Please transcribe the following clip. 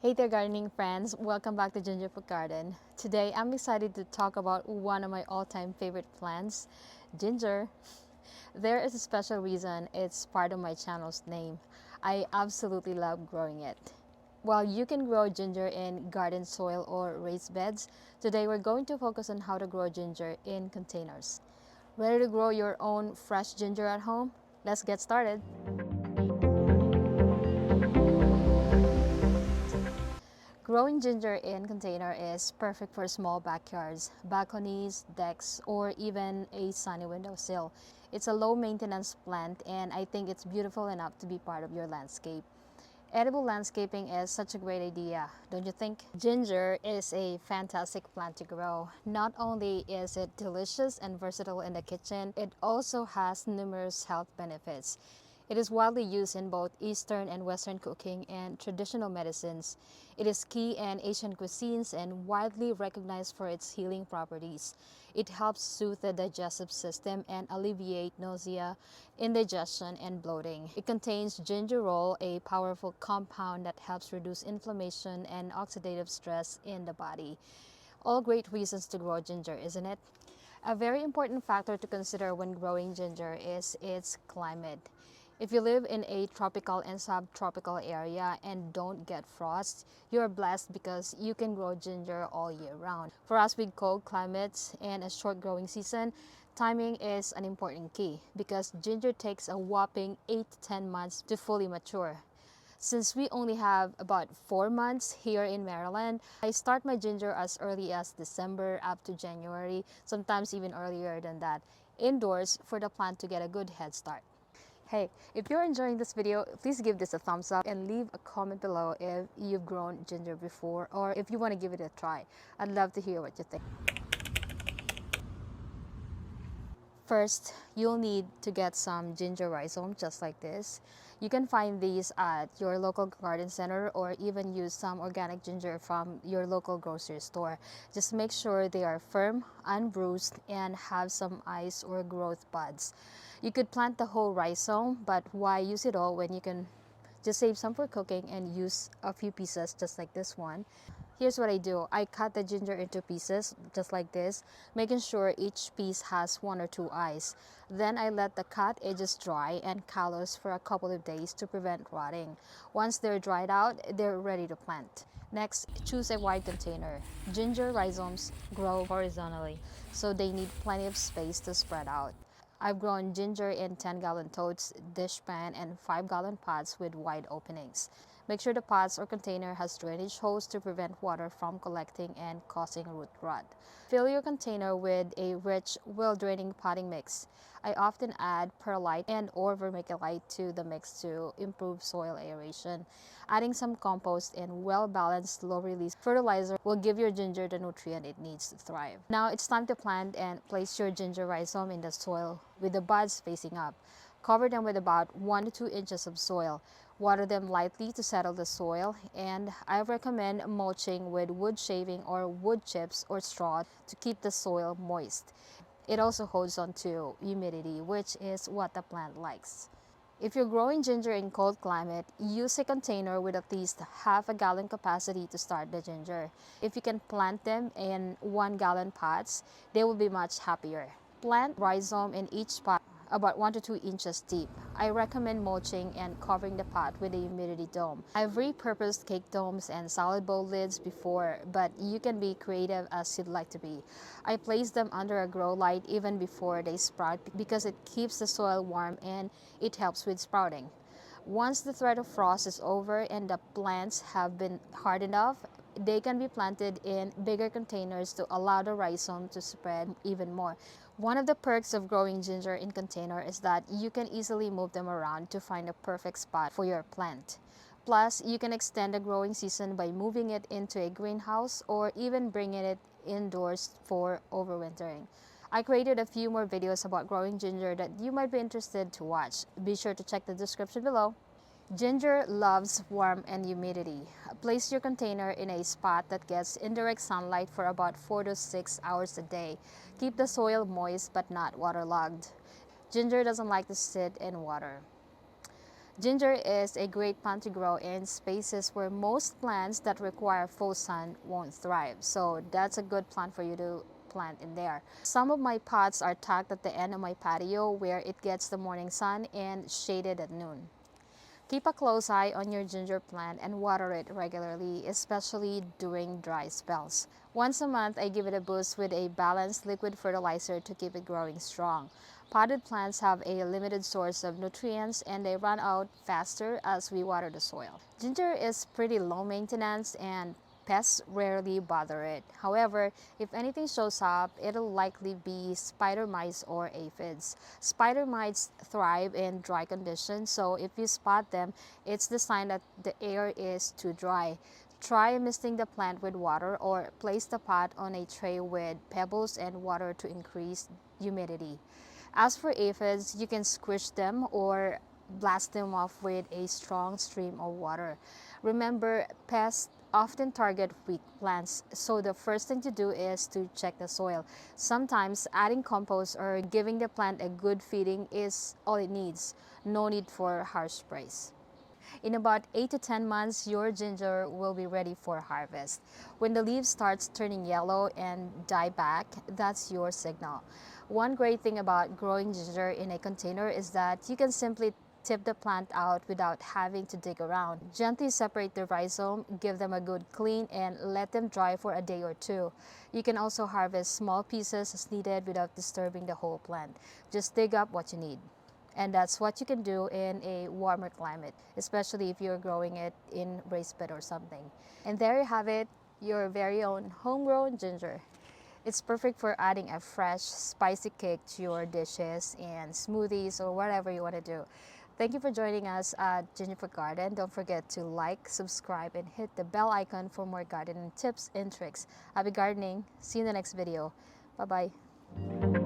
Hey there, gardening friends. Welcome back to Gingerfoot Garden. Today, I'm excited to talk about one of my all-time favorite plants, ginger. There is a special reason it's part of my channel's name. I absolutely love growing it. While you can grow ginger in garden soil or raised beds, today we're going to focus on how to grow ginger in containers. Ready to grow your own fresh ginger at home? Let's get started. Growing ginger in container is perfect for small backyards, balconies, decks, or even a sunny windowsill. It's a low maintenance plant and I think it's beautiful enough to be part of your landscape. Edible landscaping is such a great idea, don't you think? Ginger is a fantastic plant to grow. Not only is it delicious and versatile in the kitchen, it also has numerous health benefits. It is widely used in both Eastern and Western cooking and traditional medicines. It is key in Asian cuisines and widely recognized for its healing properties. It helps soothe the digestive system and alleviate nausea, indigestion, and bloating. It contains gingerol, a powerful compound that helps reduce inflammation and oxidative stress in the body. All great reasons to grow ginger, isn't it? A very important factor to consider when growing ginger is its climate. If you live in a tropical and subtropical area and don't get frost, you are blessed because you can grow ginger all year round. For us with cold climates and a short growing season, timing is an important key because ginger takes a whopping 8 to 10 months to fully mature. Since we only have about 4 months here in Maryland, I start my ginger as early as December up to January, sometimes even earlier than that, indoors for the plant to get a good head start. Hey, if you're enjoying this video, please give this a thumbs up and leave a comment below if you've grown ginger before or if you want to give it a try. I'd love to hear what you think. First, you'll need to get some ginger rhizomes just like this. You can find these at your local garden center or even use some organic ginger from your local grocery store. Just make sure they are firm, unbruised, and have some ice or growth buds. You could plant the whole rhizome, but why use it all when you can just save some for cooking and use a few pieces just like this one. Here's what I do. I cut the ginger into pieces just like this, making sure each piece has 1 or 2 eyes. Then I let the cut edges dry and callus for a couple of days to prevent rotting. Once they're dried out, they're ready to plant. Next, choose a wide container. Ginger rhizomes grow horizontally, so they need plenty of space to spread out. I've grown ginger in 10-gallon totes, dishpan, and 5-gallon pots with wide openings. Make sure the pots or container has drainage holes to prevent water from collecting and causing root rot. Fill your container with a rich, well-draining potting mix. I often add perlite and or vermiculite to the mix to improve soil aeration. Adding some compost and well-balanced low-release fertilizer will give your ginger the nutrient it needs to thrive. Now it's time to plant and place your ginger rhizome in the soil with the buds facing up. Cover them with about 1 to 2 inches of soil. Water them lightly to settle the soil, and I recommend mulching with wood shaving or wood chips or straw to keep the soil moist. It also holds on to humidity, which is what the plant likes. If you're growing ginger in cold climate, use a container with at least half a gallon capacity to start the ginger. If you can plant them in 1-gallon pots, they will be much happier. Plant rhizome in each pot about 1 to 2 inches deep. I recommend mulching and covering the pot with a humidity dome. I've repurposed cake domes and salad bowl lids before, but you can be creative as you'd like to be. I place them under a grow light even before they sprout because it keeps the soil warm and it helps with sprouting. Once the threat of frost is over and the plants have been hard enough, they can be planted in bigger containers to allow the rhizome to spread even more. One of the perks of growing ginger in container is that you can easily move them around to find a perfect spot for your plant. Plus, you can extend the growing season by moving it into a greenhouse or even bringing it indoors for overwintering. I created a few more videos about growing ginger that you might be interested to watch. Be sure to check the description below. Ginger loves warmth and humidity. Place your container in a spot that gets indirect sunlight for about 4 to 6 hours a day. Keep the soil moist but not waterlogged. Ginger doesn't like to sit in water. Ginger is a great plant to grow in spaces where most plants that require full sun won't thrive. So that's a good plant for you to plant in there. Some of my pots are tucked at the end of my patio where it gets the morning sun and shaded at noon. Keep a close eye on your ginger plant and water it regularly, especially during dry spells. Once a month, I give it a boost with a balanced liquid fertilizer to keep it growing strong. Potted plants have a limited source of nutrients and they run out faster as we water the soil. Ginger is pretty low maintenance and pests rarely bother it. However, if anything shows up, it'll likely be spider mites or aphids. Spider mites thrive in dry conditions, so if you spot them, it's the sign that the air is too dry. Try misting the plant with water or place the pot on a tray with pebbles and water to increase humidity. As for aphids, you can squish them or blast them off with a strong stream of water. Remember, pests often target weak plants, so the first thing to do is to check the soil. Sometimes adding compost or giving the plant a good feeding is all it needs. No need for harsh sprays. In about 8 to 10 months, your ginger will be ready for harvest. When the leaves starts turning yellow and die back, that's your signal. One great thing about growing ginger in a container is that you can simply tip the plant out without having to dig around. Gently separate the rhizome, give them a good clean, and let them dry for a day or two. You can also harvest small pieces as needed without disturbing the whole plant. Just dig up what you need. And that's what you can do in a warmer climate, especially if you're growing it in raised bed or something. And there you have it, your very own homegrown ginger. It's perfect for adding a fresh, spicy kick to your dishes and smoothies or whatever you want to do. Thank you for joining us at Gingerbread Garden. Don't forget to like, subscribe, and hit the bell icon for more gardening tips and tricks. Happy gardening. See you in the next video. Bye-bye.